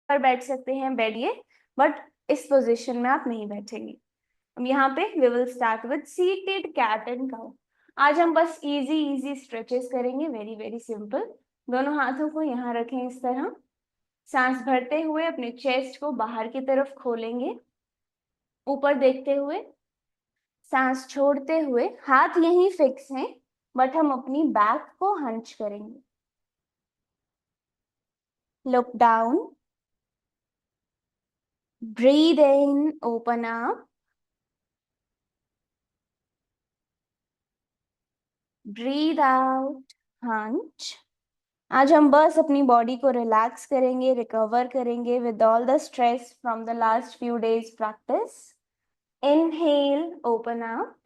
पर बैठ सकते हैं, बैठिए, बट इस पोजीशन में आप नहीं बैठेंगे। अब यहाँ पे we will start with seated cat and cow. आज हम बस इजी इजी स्ट्रेचेस करेंगे, वेरी वेरी सिंपल। दोनों हाथों को यहाँ रखें इस तरह। सांस भरते हुए अपने चेस्ट को बाहर की तरफ खोलेंगे, ऊपर देखते हुए। सांस छोड़ते हुए हाथ यहीं फिक्स हैं, बट हम अपनी बैक को हंच करेंगे। Look down, breathe in, open up, breathe out, hunch. आज हम बस अपनी बॉडी को रिलैक्स करेंगे, रिकवर करेंगे with all the stress from the last few days practice. Inhale, open up,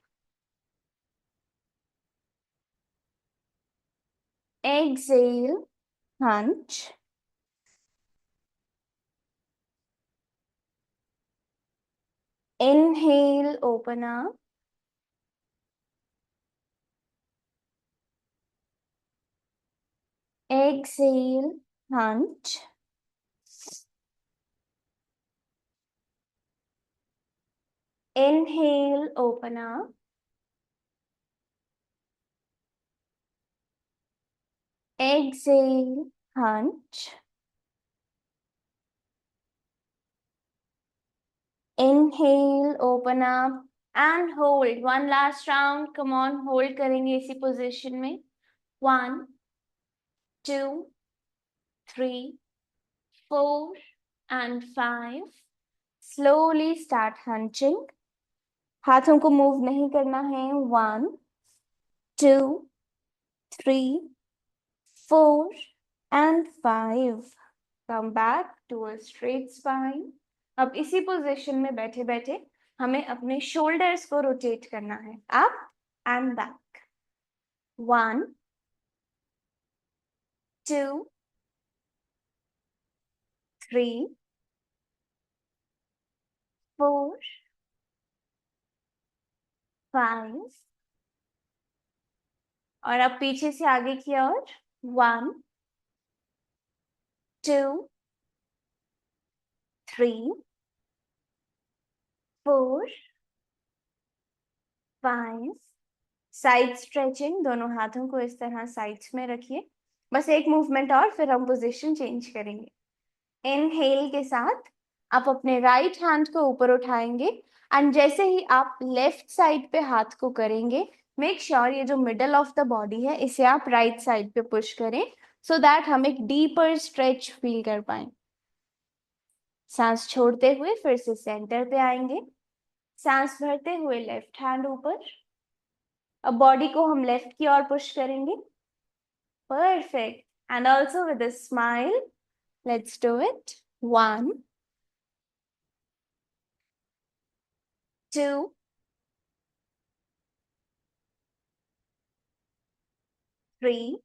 exhale, hunch. Inhale, open up. Exhale, hunch. Inhale, open up. Exhale, hunch. Inhale, open up and hold. One last round. Come on, hold करेंगे इसी position में. 1, 2, 3, 4 and 5. Slowly start hunching. हाथों को move नहीं करना है. 1, 2, 3, 4 and 5. Come back to a straight spine. अब इसी पोजीशन में बैठे बैठे हमें अपने शोल्डर्स को रोटेट करना है, अप एंड बैक। 1, 2, 3, 4, 5 और अब पीछे से आगे की ओर। 1, 2, 3, 4, 5। साइड स्ट्रेचिंग, दोनों हाथों को इस तरह साइड्स में रखिए। बस एक मूवमेंट और, फिर हम पोजीशन चेंज करेंगे। इनहेल के साथ आप अपने राइट हैंड को ऊपर उठाएंगे एंड जैसे ही आप लेफ्ट साइड पे हाथ को करेंगे, मेक श्योर ये जो मिडल ऑफ द बॉडी है इसे आप राइट साइड पे पुश करें, सो दैट हम एक डीपर स्ट्रेच फील कर पाए। सांस छोड़ते हुए फिर से सेंटर पे आएंगे। सांस भरते हुए लेफ्ट हैंड ऊपर। अब बॉडी को हम लेफ्ट की ओर पुश करेंगे। Perfect. And also with a smile, let's do it. 1, 2, 3,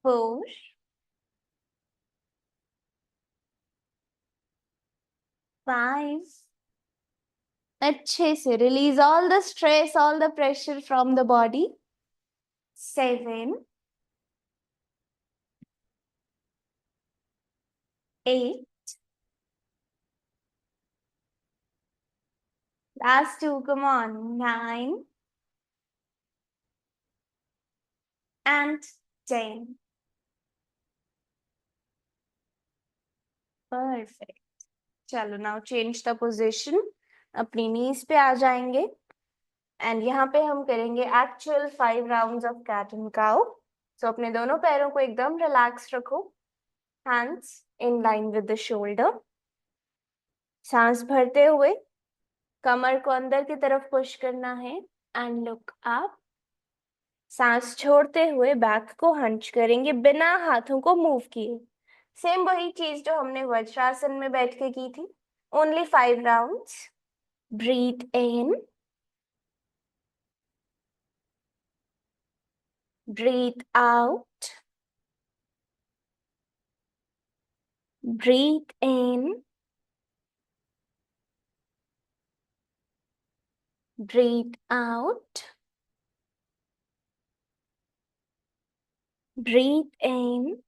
4, 5। अच्छे से release all the stress, all the pressure from the body. 7, 8, last two, come on, 9 and 10. Perfect. चलो नाउ चेंज द पोजीशन, अपनी नीज पे आ जाएंगे and यहाँ पे हम करेंगे actual 5 rounds of cat and cow. So अपने दोनों पैरों को एकदम रिलैक्स रखो, hands in line with the shoulder. सांस भरते हुए कमर को अंदर की तरफ पुश करना है एंड लुक अप। सांस छोड़ते हुए बैक को हंच करेंगे बिना हाथों को मूव किए। सेम वही चीज जो हमने वज्रासन में बैठ के की थी, only 5 rounds. Breathe in, breathe out, breathe in, breathe out. breathe in,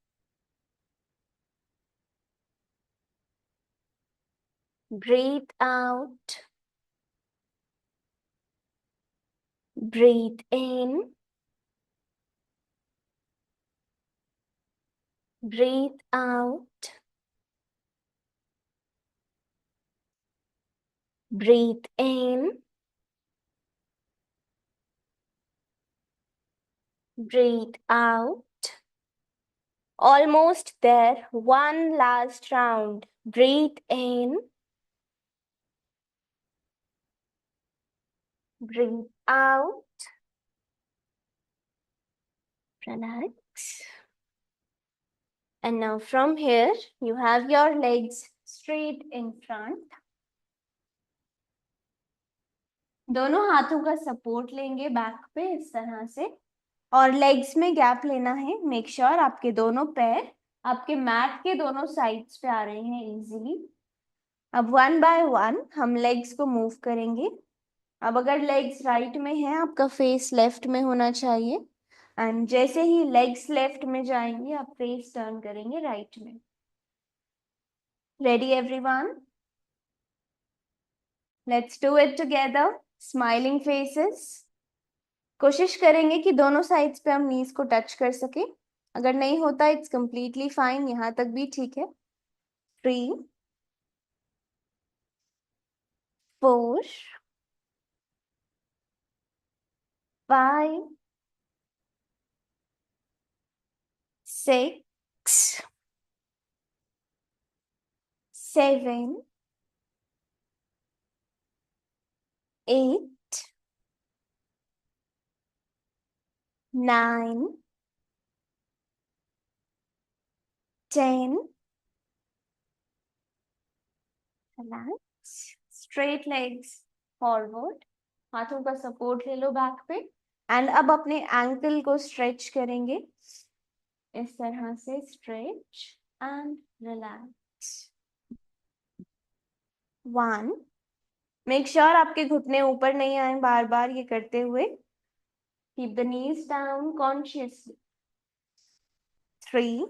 breathe out, breathe in, breathe out, breathe in, breathe out. Almost there. One last round. Breathe in, breathe out, relax. And now from here, you have your legs straight in front. दोनों हाथों का support लेंगे back पे इस तरह से और legs में गैप लेना है. मेक श्योर आपके दोनों पैर आपके मैट के दोनों साइड्स पे आ रहे हैं इजीली. अब वन बाय वन हम लेग्स को मूव करेंगे. अब अगर लेग्स राइट में है आपका फेस लेफ्ट में होना चाहिए एंड जैसे ही लेग्स लेफ्ट में जाएंगे आप फेस टर्न करेंगे राइट में. Ready everyone? Let's do it together. Smiling faces. कोशिश करेंगे कि दोनों साइड्स पे हम नीज को टच कर सके. अगर नहीं होता इट्स कंप्लीटली फाइन, यहां तक भी ठीक है. 3 4 5 6 7 8 9 10. Relax. Straight legs forward. हाथों का सपोर्ट ले लो बैक पे एंड अब अपने एंकल को स्ट्रेच करेंगे इस तरह से. Stretch and relax. 1. Make sure आपके घुटने ऊपर नहीं आए बार बार ये करते हुए. Keep the knees down consciously. 3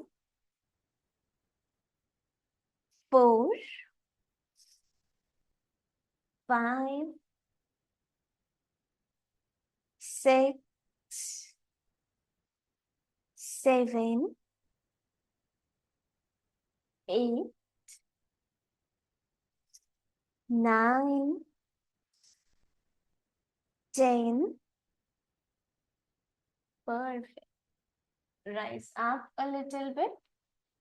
4 5 6 7 8 9 10. Perfect. Rise up a little bit.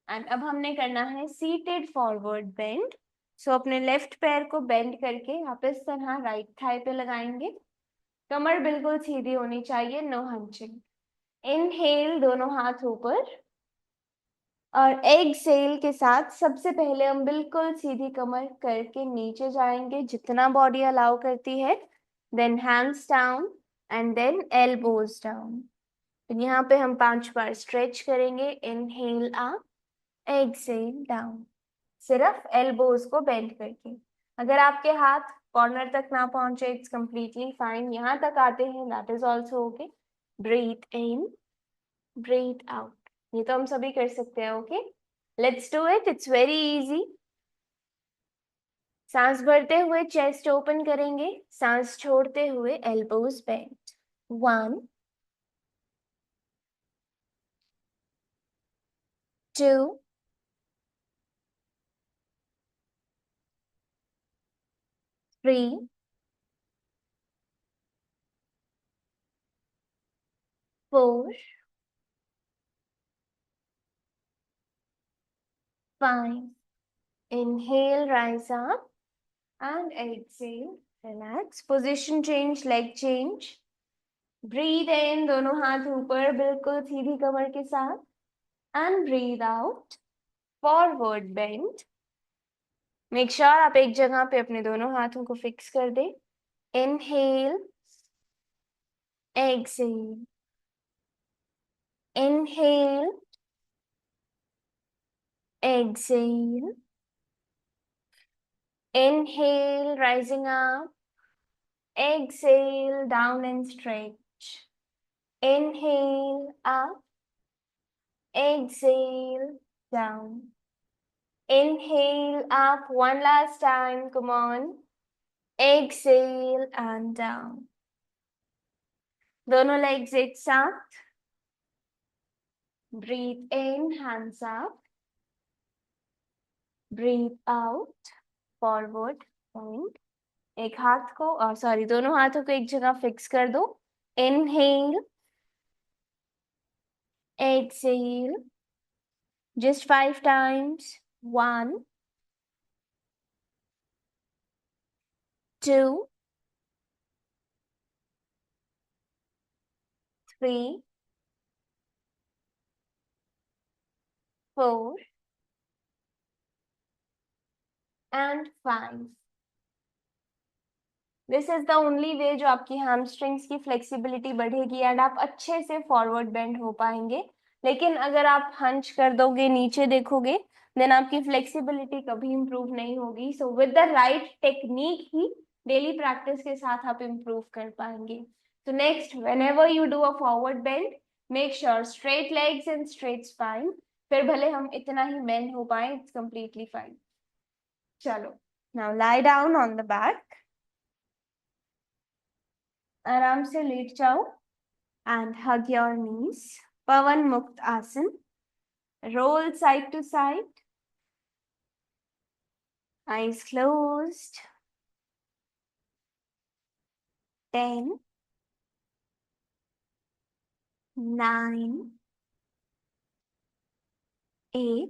And अब हमने करना है सीटेड फॉरवर्ड बेंड. सो अपने लेफ्ट पैर को बेंड करके आप इस तरह राइट थाई पे लगाएंगे. कमर बिल्कुल सीधी होनी चाहिए, नो हंचिंग. इनहेल, दोनों हाथ ऊपर और एक्सहेल के साथ सबसे पहले हम बिल्कुल सीधी कमर करके नीचे जाएंगे जितना बॉडी अलाउ करती है. Then hands down and then elbows down. यहाँ पे हम 5 बार स्ट्रेच करेंगे. Inhale up, exhale down. सिर्फ एल्बोज को बेंड करके. अगर आपके हाथ कॉर्नर तक ना पहुंचे इट्स कंप्लीटली फाइन. यहाँ तक आते हैं that is also okay. Breathe in, breathe out. ये तो हम सभी कर सकते हैं. Okay, let's do it. It's very easy. सांस भरते हुए चेस्ट ओपन करेंगे, सांस छोड़ते हुए elbows bend. 1 2 3 4 5. Inhale, rise up and exhale, relax. Position change, leg change. Breathe in, दोनों हाथ ऊपर बिल्कुल सीधी कमर के साथ. And breathe out, forward bend. Make sure आप एक जगह पे अपने दोनों हाथों को फिक्स कर दें. Inhale, exhale. Inhale, exhale. Inhale, rising up. Exhale, down and stretch. Inhale, up. Exhale down. Inhale up one last time. Come on. Exhale and down. दोनों legs एक साथ. Breathe in, hands up. Breathe out, forward point. एक हाथ को sorry दोनों हाथों को एक जगह फिक्स कर दो. Inhale, exhale. Just 5 times. 1, 2, 3, 4 and 5. This is the only way जो आपकी हैमस्ट्रिंग्स की फ्लेक्सिबिलिटी बढ़ेगी एंड आप अच्छे से फॉरवर्ड बेंड हो पाएंगे. लेकिन अगर आप हंच कर दोगे, नीचे देखोगे, देन आपकी फ्लेक्सिबिलिटी कभी इंप्रूव नहीं होगी. So with the right technique he daily practice के साथ आप इंप्रूव कर पाएंगे. तो next, whenever you do a forward bend, make sure straight legs and straight spine. फिर भले हम इतना ही बेंड हो पाए, इट्स कंप्लीटली फाइन. चलो, now lie down on the back. आराम से लेट जाओ and hug your knees. Pavan Mukta Asan. Roll side to side. Eyes closed. 10, 9, 8,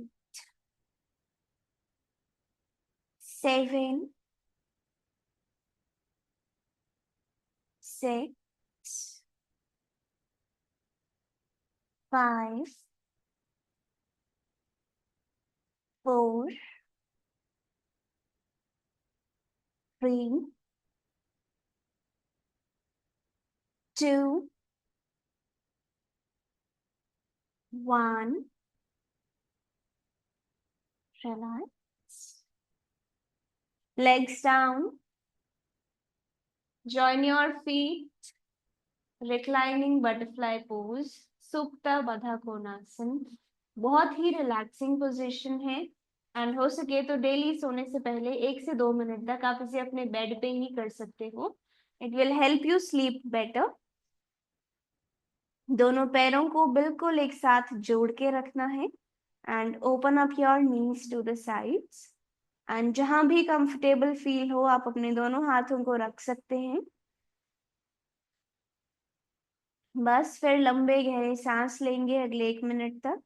7, 6, 5, 4, 3, 2, 1. Relax. Legs down. Join your feet. Reclining butterfly pose. Supta Baddha Konasana. बहुत ही relaxing position है and हो सके तो daily सोने से पहले 1 से 2 मिनट तक आप इसे अपने बेड पे ही कर सकते हो. It will help you sleep better. दोनों पैरों को बिल्कुल एक साथ जोड़ के रखना है and open up your knees to the sides. And जहां भी कंफर्टेबल फील हो आप अपने दोनों हाथों को रख सकते हैं. बस फिर लंबे गहरे सांस लेंगे अगले 1 मिनट तक.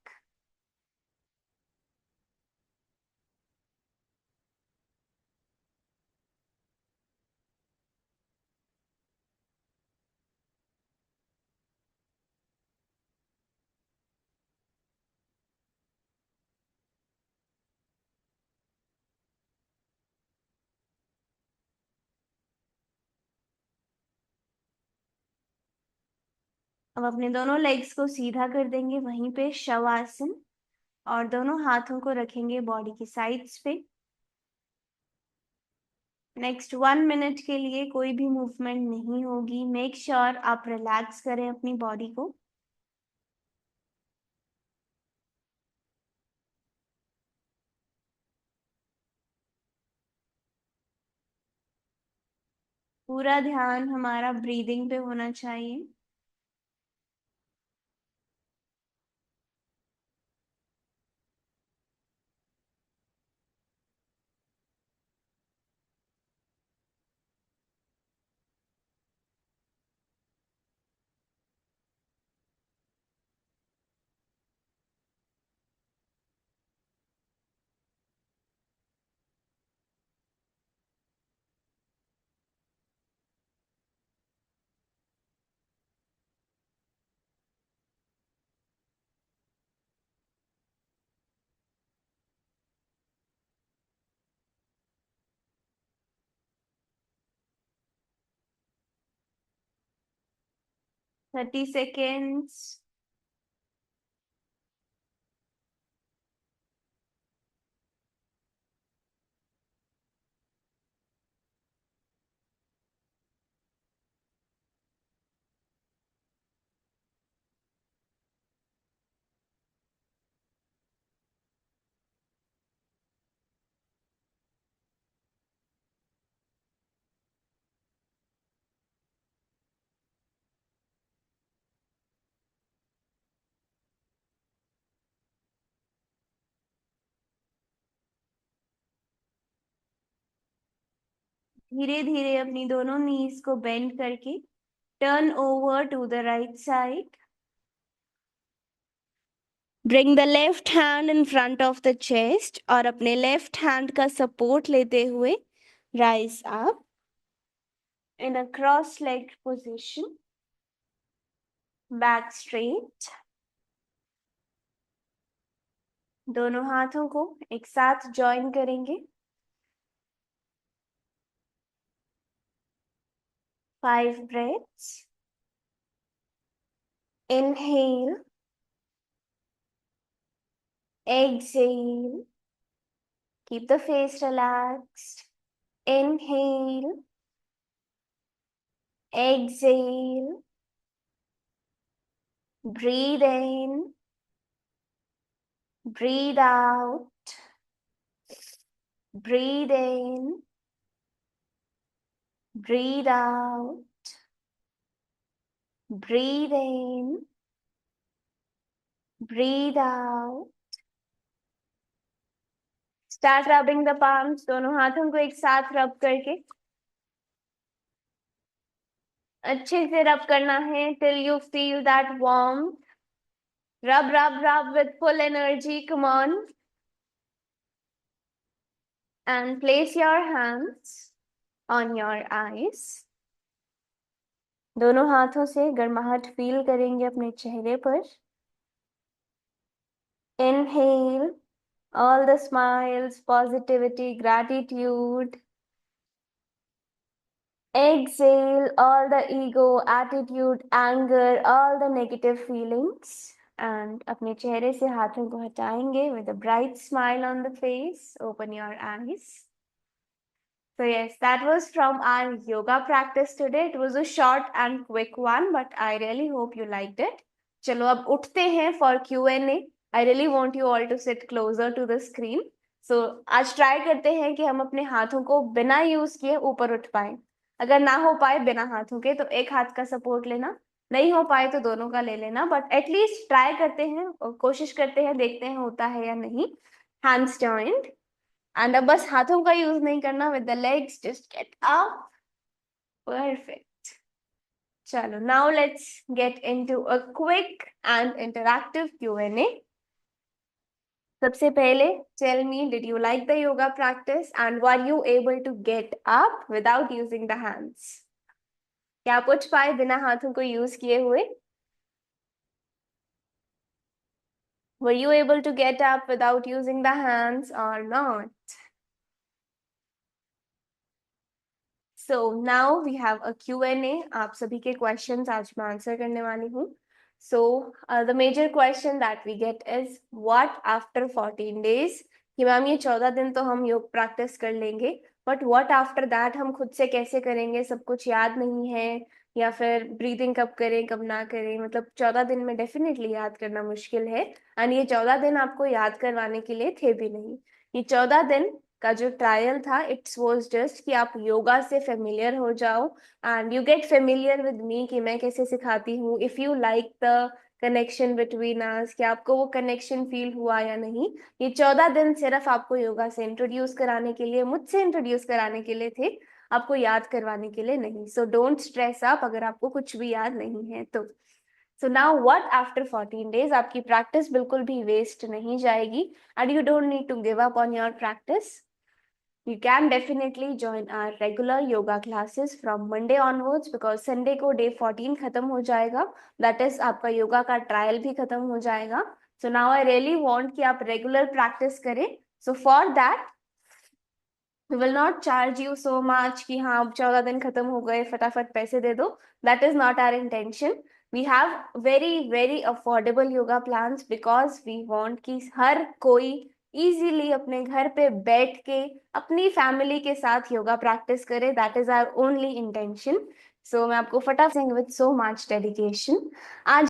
अब अपने दोनों लेग्स को सीधा कर देंगे वहीं पे शवासन और दोनों हाथों को रखेंगे बॉडी की साइड्स पे. नेक्स्ट 1 मिनट के लिए कोई भी मूवमेंट नहीं होगी. मेक श्योर आप रिलैक्स करें अपनी बॉडी को. पूरा ध्यान हमारा ब्रीदिंग पे होना चाहिए. Thirty seconds. धीरे धीरे अपनी दोनों नीज को बेंड करके turn over to the right side. Bring the left hand in front of the chest और अपने left hand का support लेते हुए rise up in a cross-legged position. Back straight. दोनों हाथों को एक साथ join करेंगे. 5 breaths. Inhale. Exhale. Keep the face relaxed. Inhale. Exhale. Breathe in. Breathe out. Breathe in. Breathe out. Breathe in. Breathe out. Start rubbing the palms. दोनों हाथों को एक साथ रब करके अच्छे से रब करना है till you feel that warmth. Rub, rub, rub with full energy. Come on. And place your hands on your eyes. दोनों हाथों से गर्माहट फील करेंगे अपने चेहरे पर. Inhale all the smiles, positivity, gratitude. Exhale all the ego, attitude, anger, all the negative feelings. And अपने चेहरे से हाथों को हटाएंगे with a bright smile on the face. Open your eyes. So yes, that was from our yoga practice today. It was a short and quick one, but I really hope you liked it. चलो अब उठते हैं for Q&A. I really want you all to sit closer to the screen. So आज try करते हैं कि हम अपने हाथों को बिना यूज किए ऊपर उठ पाए. अगर ना हो पाए बिना हाथों के तो एक हाथ का सपोर्ट लेना, नहीं हो पाए तो दोनों का ले लेना, बट एटलीस्ट ट्राई करते हैं और कोशिश करते हैं, देखते हैं होता है या नहीं. Hands joint. एंड अब बस हाथों का यूज नहीं करना. With the legs just get up. Perfect. चलो now let's get into a quick and interactive Q&A. सबसे पहले tell me, did you like the yoga practice and were you able to get up without using the hands? क्या आप उठ पाए बिना हाथों को यूज किए हुए? Were you able to get up without using the hands or not? So now we have a Q&A. आप सभी के questions आज मैं answer करने वाली हूँ. So the major question that we get is what after 14 days? कि ma'am ये 14 दिन तो हम योग practice कर लेंगे, but what after that हम खुद से कैसे करेंगे? सब कुछ याद नहीं है, या फिर ब्रीदिंग कब करें कब ना करें? मतलब 14 दिन में डेफिनेटली याद करना मुश्किल है. एंड ये 14 दिन आपको याद करवाने के लिए थे भी नहीं. ये 14 दिन का जो ट्रायल था, इट्स वाज जस्ट कि आप योगा से फेमिलियर हो जाओ and you get familiar with me कि मैं कैसे सिखाती हूँ. If you like the connection between us, कि आपको वो कनेक्शन फील हुआ या नहीं. ये 14 दिन सिर्फ आपको योगा से इंट्रोड्यूस कराने के लिए, मुझसे इंट्रोड्यूस कराने के लिए थे, आपको याद करवाने के लिए नहीं. सो डोंट स्ट्रेस अप अगर आपको कुछ भी याद नहीं है तो. So now what after 14 days? आपकी प्रैक्टिस बिल्कुल भी वेस्ट नहीं जाएगी and you don't need to give up on your practice. You can definitely join our regular yoga classes from Monday onwards because Sunday को day 14 खत्म हो जाएगा. That is आपका योगा का ट्रायल भी खत्म हो जाएगा. So now I really want कि आप regular practice करें. So for that we will not charge you so much कि हाँ 14 दिन खत्म हो गए फटाफट पैसे दे दो. That is not our intention. We have very affordable yoga plans because we want कि हर कोई easily अपने घर पे बैठ के अपनी फैमिली के साथ योगा प्रैक्टिस करे. That is our only intention. So मैं आपको फटाफट with so much dedication आज